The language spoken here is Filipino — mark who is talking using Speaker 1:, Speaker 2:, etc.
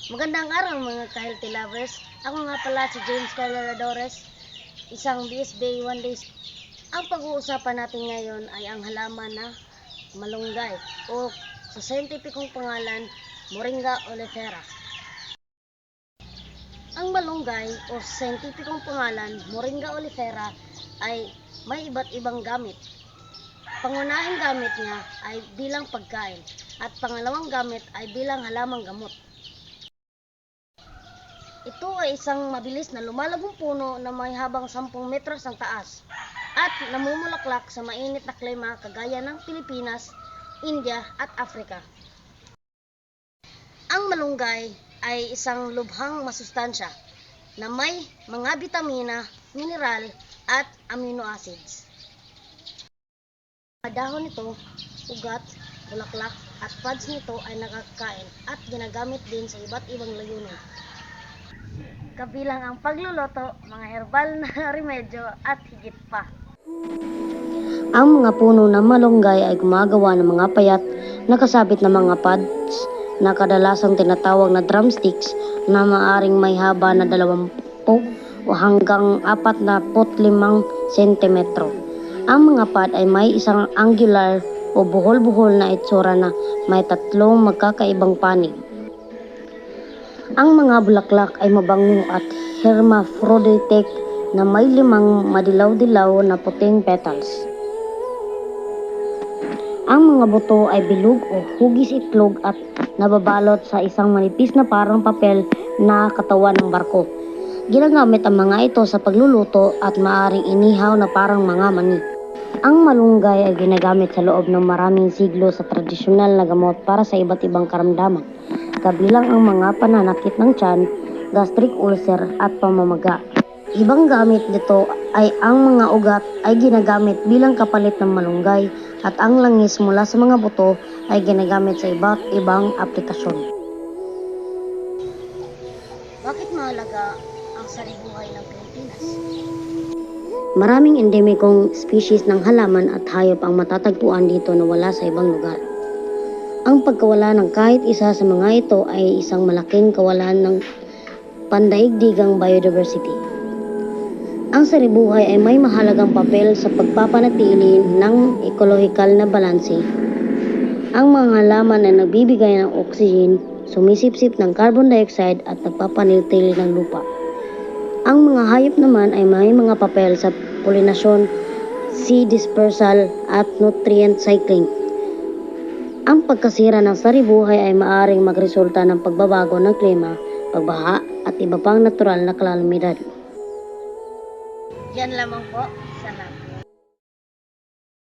Speaker 1: Magandang araw mga ka-healthy lovers. Ako nga pala si James Carladores, isang BSB One Days. Ang pag-uusapan natin ngayon ay ang halaman na malunggay o sa scientificong pangalan, Moringa oleifera. Ang malunggay o sa scientificong pangalan, Moringa oleifera ay may iba't ibang gamit. Pangunahing gamit niya ay bilang pagkain at pangalawang gamit ay bilang halamang gamot. Ito ay isang mabilis na lumalagong puno na may habang 10 metros ang taas at namumulaklak sa mainit na klima kagaya ng Pilipinas, India at Africa. Ang malunggay ay isang lubhang masustansya na may mga bitamina, mineral at amino acids. Ang dahon nito, ugat, bulaklak at pods nito ay nakakain at ginagamit din sa iba't ibang layunin. Kabilang ang pagluluto, mga herbal na remedyo at higit pa. Ang mga puno ng malunggay ay gumagawa ng mga payat na kasabit na mga pods na kadalasang tinatawag na drumsticks na maaring may haba na 20 o hanggang 45 sentimetro. Ang mga pod ay may isang angular o buhol-buhol na itsura na may 3 magkakaibang panig. Ang mga bulaklak ay mabango at hermaphroditic na may 5 madilaw-dilaw na puting petals. Ang mga buto ay bilog o hugis itlog at nababalot sa isang manipis na parang papel na katawan ng barko. Ginagamit ang mga ito sa pagluluto at maaring inihaw na parang mga mani. Ang malunggay ay ginagamit sa loob ng maraming siglo sa tradisyonal na gamot para sa iba't ibang karamdaman, kabilang ang mga pananakit ng tiyan, gastric ulcer at pamamaga. Ibang gamit nito ay ang mga ugat ay ginagamit bilang kapalit ng malunggay at ang langis mula sa mga buto ay ginagamit sa iba't ibang aplikasyon. Bakit mahalaga ang saribuhay ng Pilipinas? Maraming endemikong species ng halaman at hayop ang matatagpuan dito na wala sa ibang lugar. Ang pagkawala ng kahit isa sa mga ito ay isang malaking kawalan ng pandaigdigang biodiversity. Ang saribuhay ay may mahalagang papel sa pagpapanatili ng ekolohikal na balanse. Ang mga halaman ay nagbibigay ng oxygen, sumisipsip ng carbon dioxide at nagpapanatili ng lupa. Ang mga hayop naman ay may mga papel sa polinasyon, seed dispersal at nutrient cycling. Ang pagkasira ng saribuhay ay maaaring magresulta ng pagbabago ng klima, pagbaha at iba pang natural na kalamidad. Yan lamang po. Salamat.